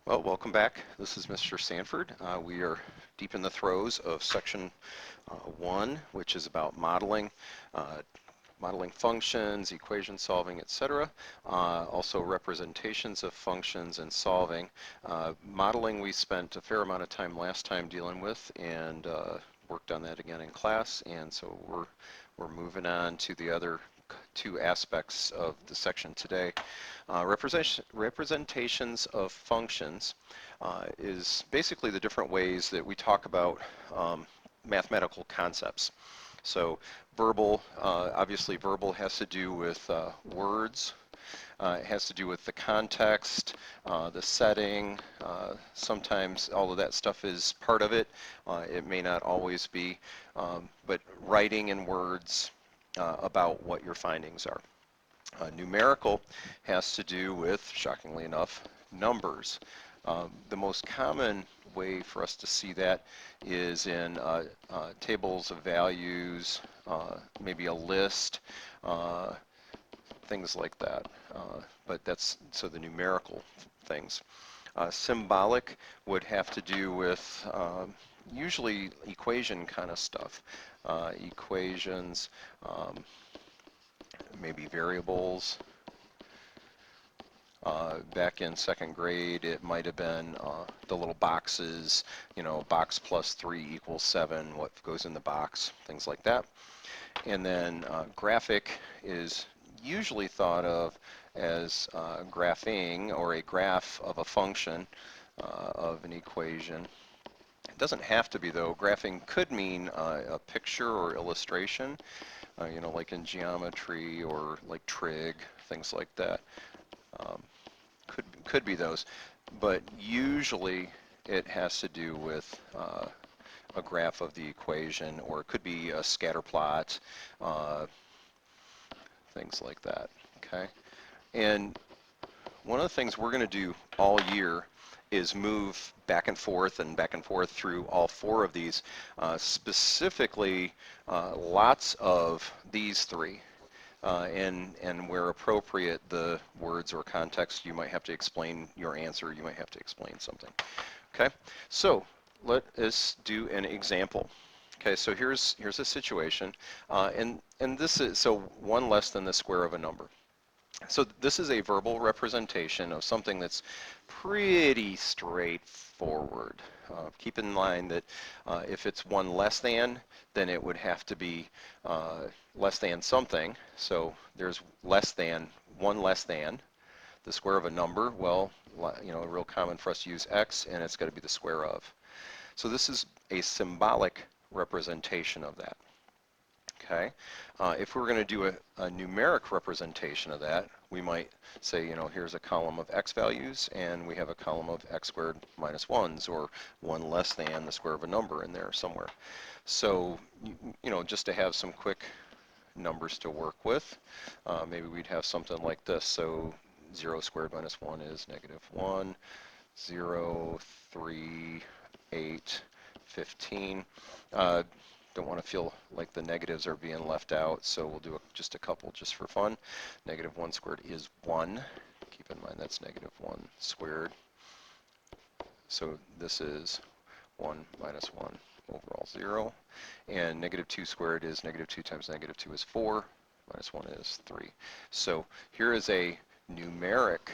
Well, welcome back. This is Mr. Sanford. We are deep in the throes of section 1, which is about modeling functions, equation solving, etc. Also representations of functions and solving. Modeling we spent a fair amount of time last time dealing with and worked on that again in class, and so we're moving on to the other two aspects of the section today. Representations of functions is basically the different ways that we talk about mathematical concepts. So verbal, obviously verbal has to do with words. It has to do with the context, the setting. Sometimes all of that stuff is part of it. It may not always be, but writing in words about what your findings are. Numerical has to do with, shockingly enough, numbers. The most common way for us to see that is in tables of values, maybe a list, things like that. But that's so the numerical things. Symbolic would have to do with usually equation kind of stuff. Equations, maybe variables. Back in second grade, it might have been the little boxes, box plus 3 equals 7, what goes in the box, things like that. And then graphic is usually thought of as graphing or a graph of a function of an equation. It doesn't have to be, though. Graphing could mean a picture or illustration, like in geometry or like trig, things like that. Could be those, but usually it has to do with a graph of the equation, or it could be a scatter plot, things like that. Okay, and one of the things we're going to do all year is move back and forth through all 4 of these, specifically lots of these 3. And where appropriate, the words or context, you might have to explain your answer, you might have to explain something. Okay, so let us do an example. Okay, so here's a situation, and this is, so 1 less than the square of a number. So this is a verbal representation of something that's pretty straightforward. Keep in mind that if it's 1 less than, then it would have to be less than something. So there's less than, 1 less than the square of a number. Well, real common for us to use x, and it's got to be the square of. So this is a symbolic representation of that. Okay, if we're going to do a numeric representation of that, we might say, here's a column of x values, and we have a column of x squared minus 1s, or 1 less than the square of a number in there somewhere. So, just to have some quick numbers to work with, maybe we'd have something like this. So 0 squared minus 1 is -1, 0, 3, 8, 15. Don't want to feel like the negatives are being left out, so we'll do just a couple just for fun. -1 squared is 1. Keep in mind that's -1 squared. So this is 1 minus 1 overall 0. And -2 squared is -2 times -2 is 4. Minus 1 is 3. So here is a numeric,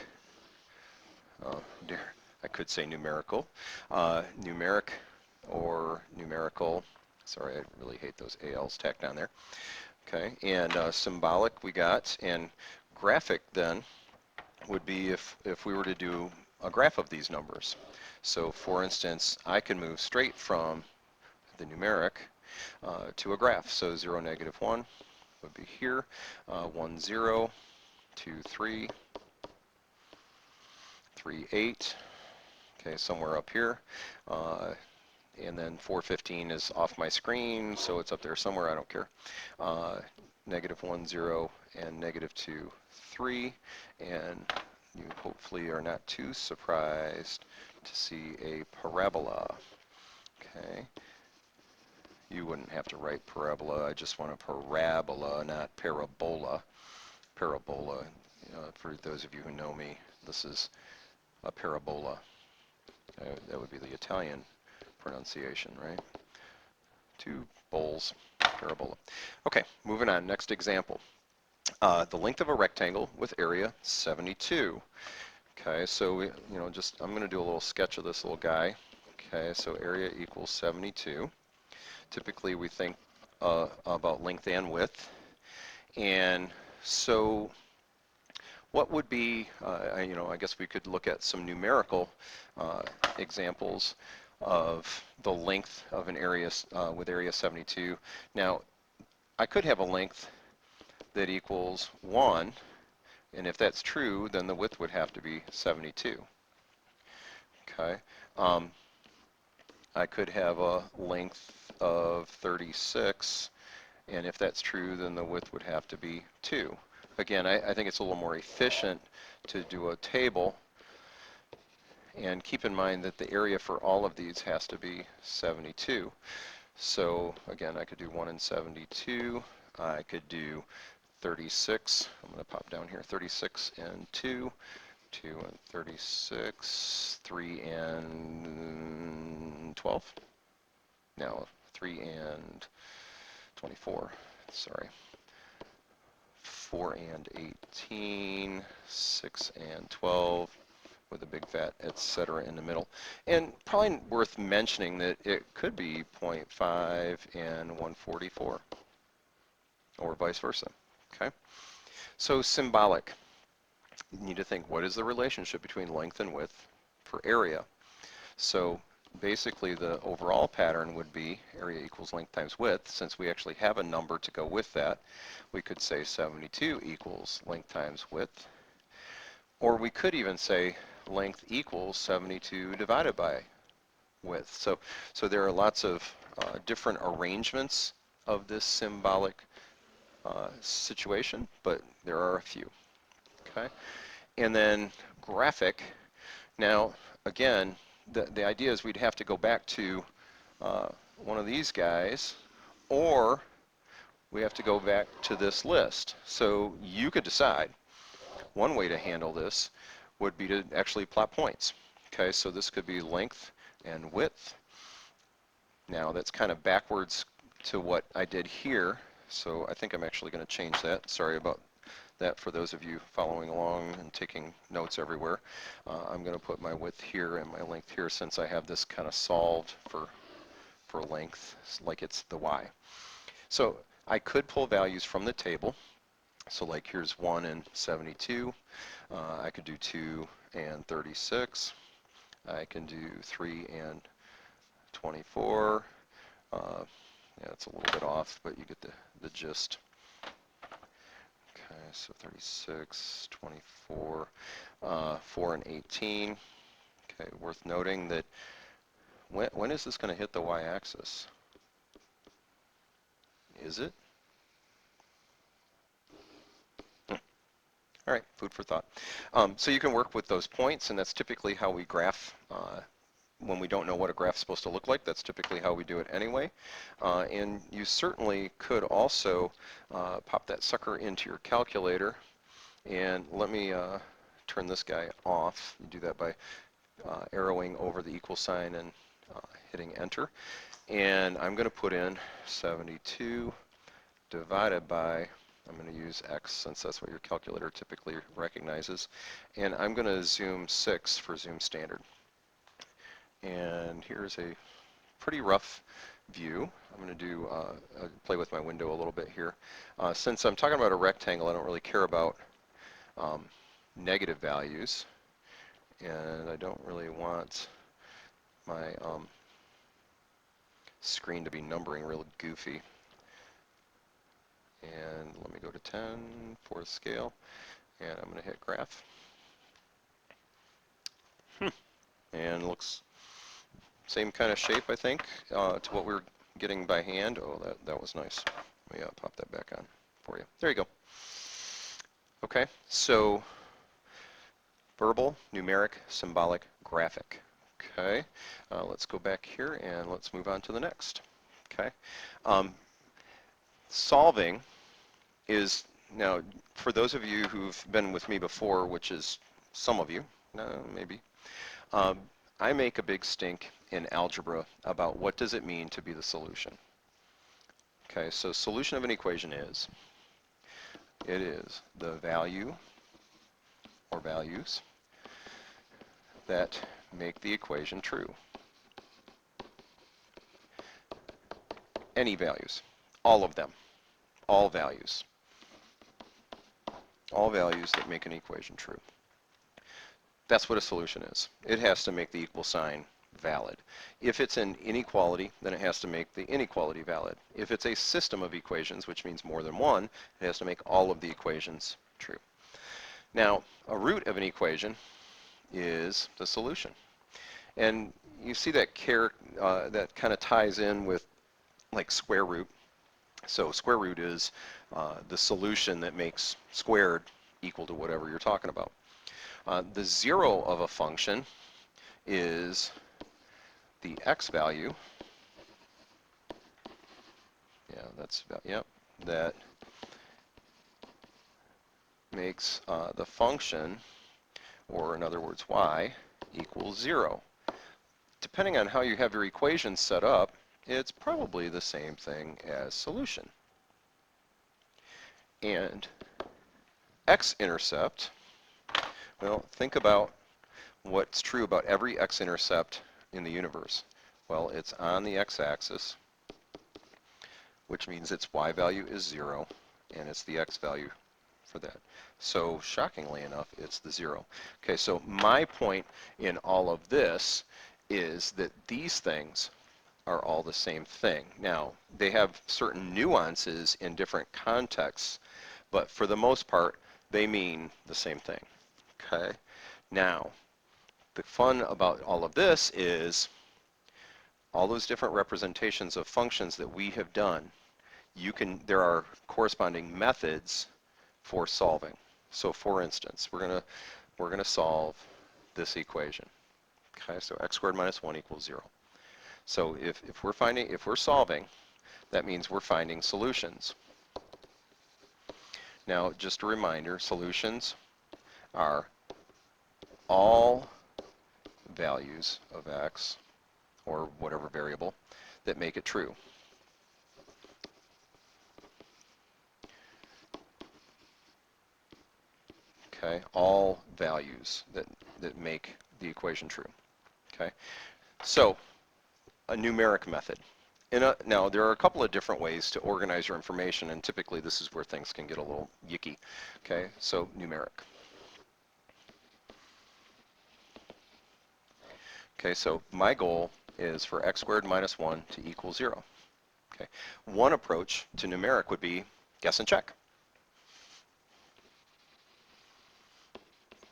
I could say numerical, numeric or numerical. Sorry, I really hate those ALs tacked on there. Okay, and symbolic we got, and graphic then would be if we were to do a graph of these numbers. So for instance, I can move straight from the numeric to a graph. So 0, -1 would be here, 1, 0, 2, 3, 3, 8, okay, somewhere up here. And then 415 is off my screen, so it's up there somewhere, I don't care. -1, 0, and -2, 3. And you hopefully are not too surprised to see a parabola. Okay. You wouldn't have to write parabola, I just want a parabola, not parabola. Parabola, for those of you who know me, this is a parabola. That would be the Italian pronunciation, right? 2 bowls, parabola. Okay, moving on. Next example. The length of a rectangle with area 72. Okay, so I'm going to do a little sketch of this little guy. Okay, so area equals 72. Typically, we think about length and width. And so what would be, I guess we could look at some numerical examples of the length of an area with area 72. Now, I could have a length that equals 1, and if that's true, then the width would have to be 72. Okay. I could have a length of 36, and if that's true, then the width would have to be 2. Again, I think it's a little more efficient to do a table, and keep in mind that the area for all of these has to be 72. So again, I could do 1 and 72. I could do 36. I'm going to pop down here, 36 and 2. 2 and 36, 3 and 12. No, 3 and 24, sorry. 4 and 18, 6 and 12, with a big fat etc. in the middle. And probably worth mentioning that it could be 0.5 and 144, or vice versa. Okay? So symbolic. You need to think, what is the relationship between length and width for area? So basically the overall pattern would be area equals length times width. Since we actually have a number to go with that, we could say 72 equals length times width. Or we could even say length equals 72 divided by width. So there are lots of different arrangements of this symbolic situation, but there are a few. Okay, and then graphic. Now, again, the idea is we'd have to go back to one of these guys, or we have to go back to this list. So you could decide. One way to handle this would be to actually plot points. Okay, so this could be length and width. Now that's kind of backwards to what I did here, so I think I'm actually going to change that. Sorry about that for those of you following along and taking notes everywhere. I'm going to put my width here and my length here, since I have this kind of solved for length, like it's the y. So I could pull values from the table. So like here's 1 and 72. I could do 2 and 36. I can do 3 and 24. Yeah, it's a little bit off, but you get the gist. Okay, so 36, 24, 4 and 18. Okay, worth noting that when is this going to hit the y-axis? Is it? All right, food for thought. So you can work with those points, and that's typically how we graph. When we don't know what a graph's supposed to look like, that's typically how we do it anyway. And you certainly could also pop that sucker into your calculator. And let me turn this guy off. You do that by arrowing over the equal sign and hitting enter. And I'm going to put in 72 divided by, I'm going to use X since that's what your calculator typically recognizes. And I'm going to zoom 6 for zoom standard. And here's a pretty rough view. I'm going to do play with my window a little bit here. Since I'm talking about a rectangle, I don't really care about negative values. And I don't really want my screen to be numbering real goofy. And let me go to 10 for scale, and I'm going to hit graph. And looks same kind of shape, I think, to what we're getting by hand. Oh, that was nice. Let me pop that back on for you. There you go. Okay, so verbal, numeric, symbolic, graphic. Okay, let's go back here and let's move on to the next. Okay. Solving is, now for those of you who've been with me before, which is some of you, maybe, I make a big stink in algebra about what does it mean to be the solution. Okay, so solution of an equation is, it is the value or values that make the equation true. Any values, all of them, all values that make an equation true. That's what a solution is. It has to make the equal sign valid. If it's an inequality, then it has to make the inequality valid. If it's a system of equations, which means more than one, it has to make all of the equations true. Now, a root of an equation is the solution. And you see that that kind of ties in with like square root. So square root is the solution that makes squared equal to whatever you're talking about. The zero of a function is the x value. Yeah, that's, yep, that makes the function, or in other words y, equals 0. Depending on how you have your equations set up, it's probably the same thing as solution. And x-intercept, well, think about what's true about every x-intercept in the universe. Well, it's on the x-axis, which means its y value is 0, and it's the x value for that. So shockingly enough, it's the 0. Okay, so my point in all of this is that these things are all the same thing. Now, they have certain nuances in different contexts, but for the most part, they mean the same thing. Okay? Now, the fun about all of this is all those different representations of functions that we have done, there are corresponding methods for solving. So for instance, we're gonna solve this equation. Okay, so x squared minus 1 equals 0. So if we're solving, that means we're finding solutions. Now, just a reminder, solutions are all values of x, or whatever variable, that make it true. Okay, all values that make the equation true. Okay, so a numeric method. Now, there are a couple of different ways to organize your information, and typically this is where things can get a little yicky. Okay, so numeric. Okay, so my goal is for x squared minus 1 to equal 0. Okay, one approach to numeric would be guess and check,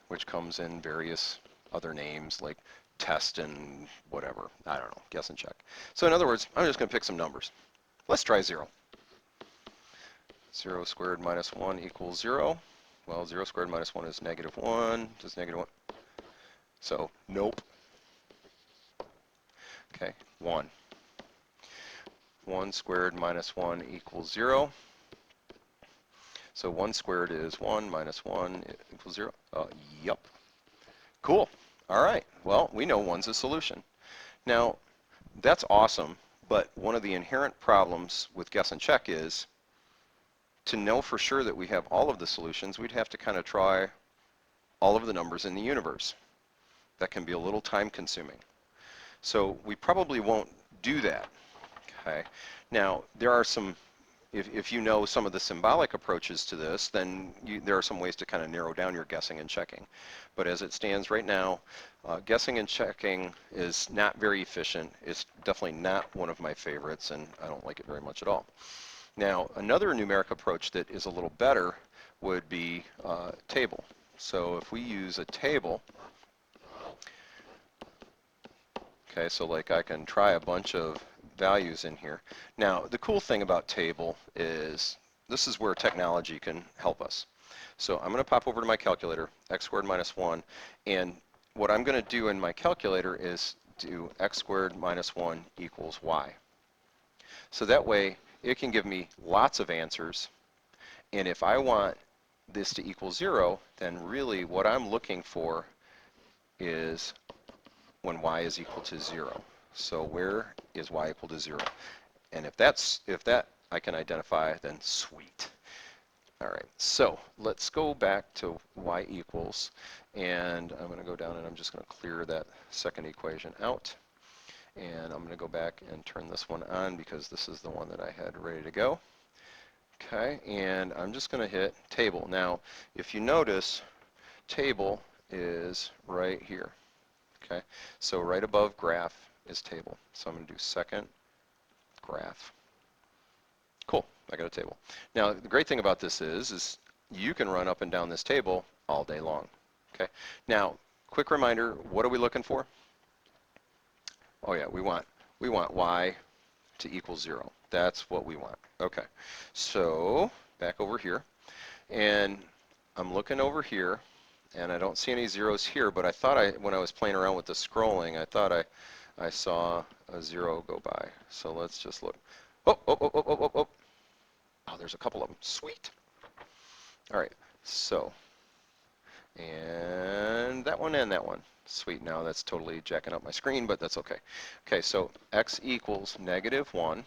which comes in various other names like test and whatever. I don't know, guess and check. So in other words, I'm just going to pick some numbers. Let's try 0. 0 squared minus 1 equals 0. Well, 0 squared minus 1 is negative 1. Does negative 1? So, nope. Okay, 1. 1 squared minus 1 equals 0. So 1 squared is 1 minus 1 equals 0. Yup. Cool. All right. Well, we know 1's a solution. Now, that's awesome, but one of the inherent problems with guess and check is to know for sure that we have all of the solutions, we'd have to kind of try all of the numbers in the universe. That can be a little time consuming. So we probably won't do that. Okay. Now, there are some, if you know some of the symbolic approaches to this, then there are some ways to kind of narrow down your guessing and checking. But as it stands right now, guessing and checking is not very efficient. It's definitely not one of my favorites, and I don't like it very much at all. Now, another numeric approach that is a little better would be table. So if we use a table, okay, so like I can try a bunch of values in here. Now, the cool thing about table is this is where technology can help us. So I'm going to pop over to my calculator, x squared minus 1, and what I'm going to do in my calculator is do x squared minus 1 equals y. So that way, it can give me lots of answers, and if I want this to equal 0, then really what I'm looking for is when y is equal to 0. So where is y equal to 0? And if that I can identify, then sweet. All right, so let's go back to y equals, and I'm going to go down and I'm just going to clear that second equation out. And I'm going to go back and turn this one on because this is the one that I had ready to go. Okay, and I'm just going to hit table. Now, if you notice, table is right here. Okay, so right above graph is table. So I'm going to do second graph. Cool, I got a table. Now, the great thing about this is you can run up and down this table all day long. Okay, now, quick reminder, what are we looking for? Oh yeah, we want y to equal 0. That's what we want. Okay, so back over here, and I'm looking over here, and I don't see any zeros here, but I thought when I was playing around with the scrolling, I thought I saw a 0 go by. So let's just look. Oh, oh, oh, oh, oh, oh, oh. Oh, there's a couple of them. Sweet. All right, so, and that one and that one. Sweet, now that's totally jacking up my screen, but that's okay. Okay, so x equals -1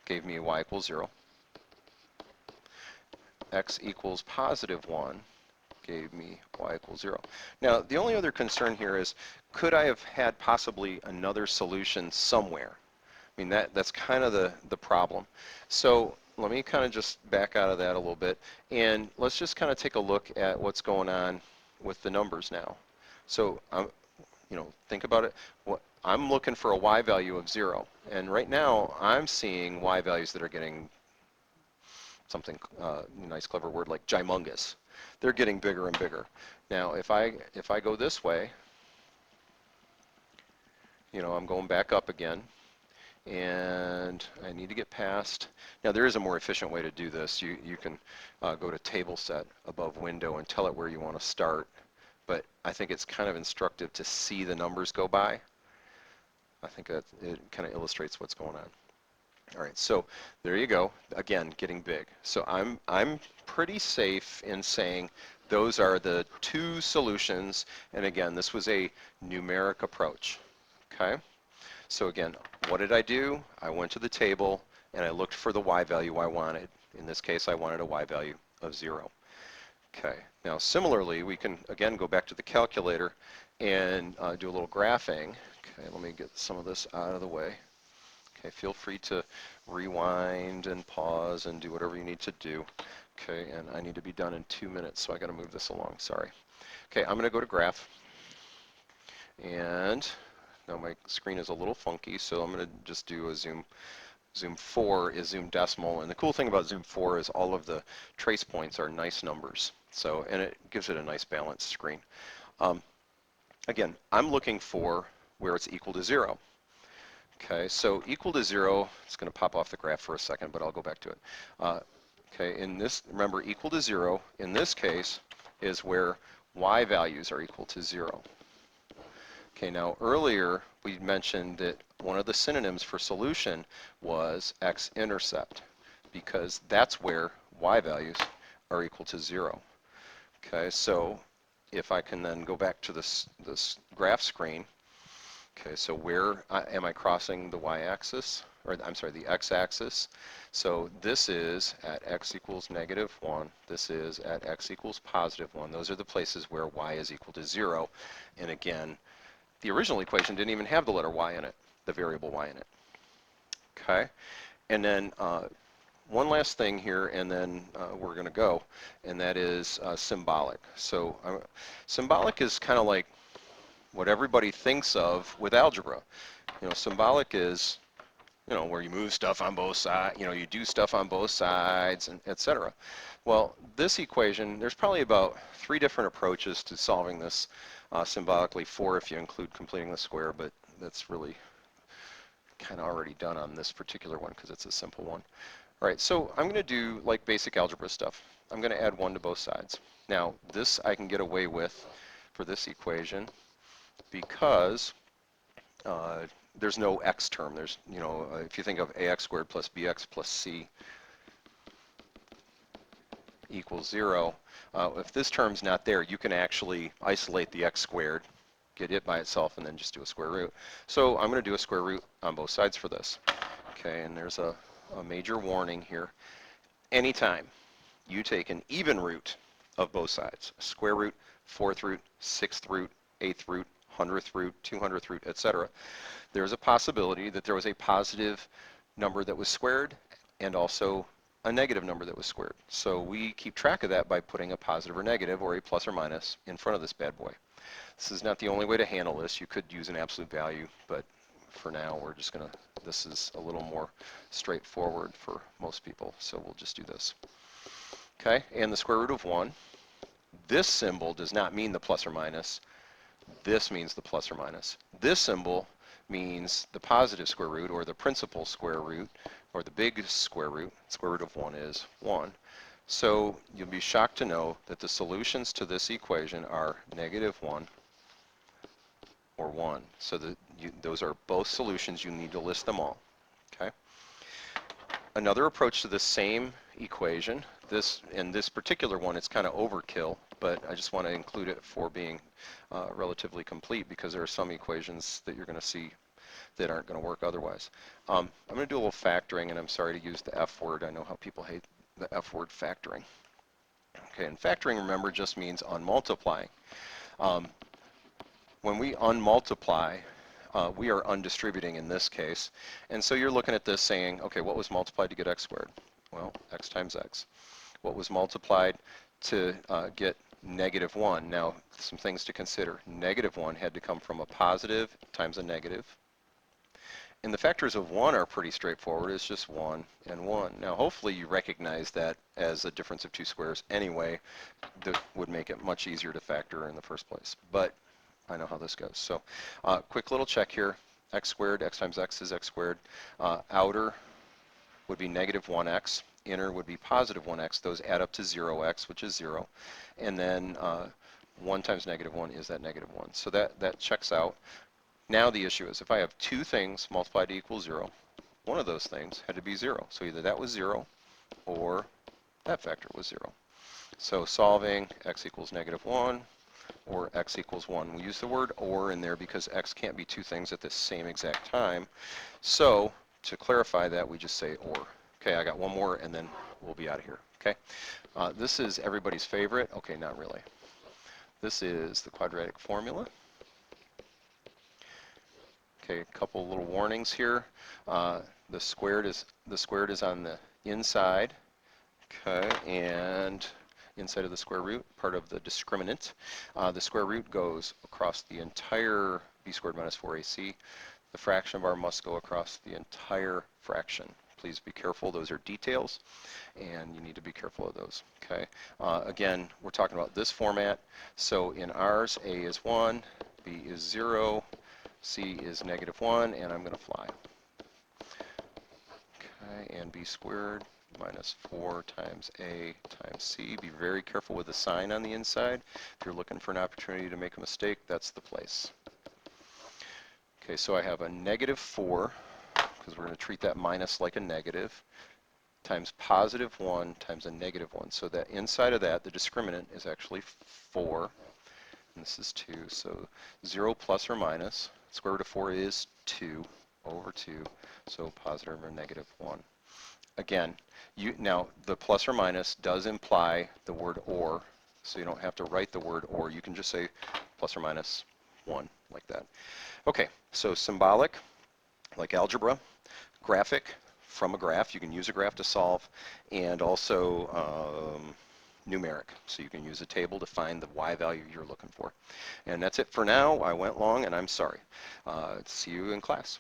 gave me y equals 0. X equals +1 gave me y equals 0. Now, the only other concern here is, could I have had possibly another solution somewhere? I mean, that's kind of the problem. So let me kind of just back out of that a little bit, and let's just kind of take a look at what's going on with the numbers now. So, think about it. I'm looking for a y value of 0, and right now I'm seeing y values that are getting something, nice clever word like gymongous. They're getting bigger and bigger. Now, if I go this way, I'm going back up again, and I need to get past. Now, there is a more efficient way to do this. You can go to table set above window and tell it where you want to start, but I think it's kind of instructive to see the numbers go by. I think that it kind of illustrates what's going on. All right, so there you go. Again, getting big. So I'm pretty safe in saying those are the two solutions, and again, this was a numeric approach. Okay? So again, what did I do? I went to the table and I looked for the y value I wanted. In this case, I wanted a y value of 0. Okay, now similarly, we can again go back to the calculator and do a little graphing. Okay, let me get some of this out of the way. Okay, feel free to rewind and pause and do whatever you need to do. Okay, and I need to be done in 2 minutes, so I got to move this along, sorry. Okay, I'm going to go to graph, and now my screen is a little funky, so I'm going to just do a zoom. Zoom 4 is zoom decimal, and the cool thing about zoom 4 is all of the trace points are nice numbers. So, and it gives it a nice balanced screen. Again, I'm looking for where it's equal to 0. Okay, so equal to 0, it's going to pop off the graph for a second, but I'll go back to it. Okay, in this, remember, equal to 0, in this case, is where y values are equal to 0. Okay, now earlier we mentioned that one of the synonyms for solution was x-intercept, because that's where y values are equal to 0. Okay, so if I can then go back to this graph screen, okay, so where am I crossing the y-axis, or I'm sorry, the x-axis? So this is at x equals -1, this is at x equals +1. Those are the places where y is equal to 0, and again, the original equation didn't even have the letter y in it, the variable y in it. Okay, and then one last thing here, and then we're going to go, and that is symbolic. So symbolic is kind of like what everybody thinks of with algebra. Symbolic is, where you move stuff on both sides, you do stuff on both sides, and etc. Well, this equation, there's probably about 3 different approaches to solving this symbolically, 4 if you include completing the square, but that's really kind of already done on this particular one because it's a simple one. All right, so I'm going to do like basic algebra stuff. I'm going to add 1 to both sides. Now, this I can get away with for this equation because there's no x term. There's, if you think of ax squared plus bx plus c equals 0, if this term's not there, you can actually isolate the x squared get it by itself and then just do a square root. So I'm going to do a square root on both sides for this. Okay, and there's a major warning here. Anytime you take an even root of both sides, square root, fourth root, sixth root, eighth root, 100th root, 200th root, etc., there's a possibility that there was a positive number that was squared and also a negative number that was squared. So we keep track of that by putting a positive or negative or a plus or minus in front of this bad boy. This is not the only way to handle this. You could use an absolute value, but for now we're just going to, this is a little more straightforward for most people, so we'll just do this. Okay, and the square root of 1. This symbol does not mean the plus or minus. This means the plus or minus. This symbol means the positive square root or the principal square root or the big square root. Square root of 1 is 1. So you'll be shocked to know that the solutions to this equation are -1 or 1. So those are both solutions. You need to list them all. Okay. Another approach to the same equation, in this particular one, it's kind of overkill, but I just want to include it for being relatively complete because there are some equations that you're going to see that aren't going to work otherwise. I'm going to do a little factoring, and I'm sorry to use the F word. I know how people hate the F word, factoring. Okay, and factoring, remember, just means unmultiplying. When we unmultiply, we are undistributing in this case. And so you're looking at this saying, okay, what was multiplied to get x squared? Well, x times x. What was multiplied to get -1? Now, some things to consider. -1 had to come from a positive times a negative. And the factors of 1 are pretty straightforward. It's just 1 and 1. Now, hopefully you recognize that as a difference of two squares anyway. That would make it much easier to factor in the first place. But I know how this goes. So quick little check here. X squared, x times x is x squared. Outer would be -1x. Inner would be +1x. Those add up to 0x, which is 0. And then 1 times -1 is that -1. So that checks out. Now the issue is if I have two things multiplied to equal 0, one of those things had to be 0. So either that was 0 or that factor was 0. So solving x equals -1 or x equals 1. We use the word or in there because x can't be two things at the same exact time. So to clarify that, we just say or. Okay, I got one more and then we'll be out of here. Okay, this is everybody's favorite. Okay, not really. This is the quadratic formula. Okay, a couple little warnings here. The squared is on the inside. Okay, and inside of the square root, part of the discriminant. The square root goes across the entire b squared minus 4ac. The fraction bar must go across the entire fraction. Please be careful. Those are details, and you need to be careful of those. Okay. Again, we're talking about this format. So in ours, a is 1, b is 0, c is -1, and I'm going to fly. Okay, and b squared minus 4 times a times c. Be very careful with the sign on the inside. If you're looking for an opportunity to make a mistake, that's the place. Okay, so I have a -4, because we're going to treat that minus like a negative, times +1 times a -1. So that inside of that, the discriminant is actually 4, and this is 2. So 0 plus or minus, square root of 4 is 2 over 2, so positive or -1. Again, now the plus or minus does imply the word or, so you don't have to write the word or. You can just say plus or minus 1 like that. Okay, so symbolic, like algebra, graphic, from a graph. You can use a graph to solve, and also numeric. So you can use a table to find the y value you're looking for. And that's it for now. I went long, and I'm sorry. See you in class.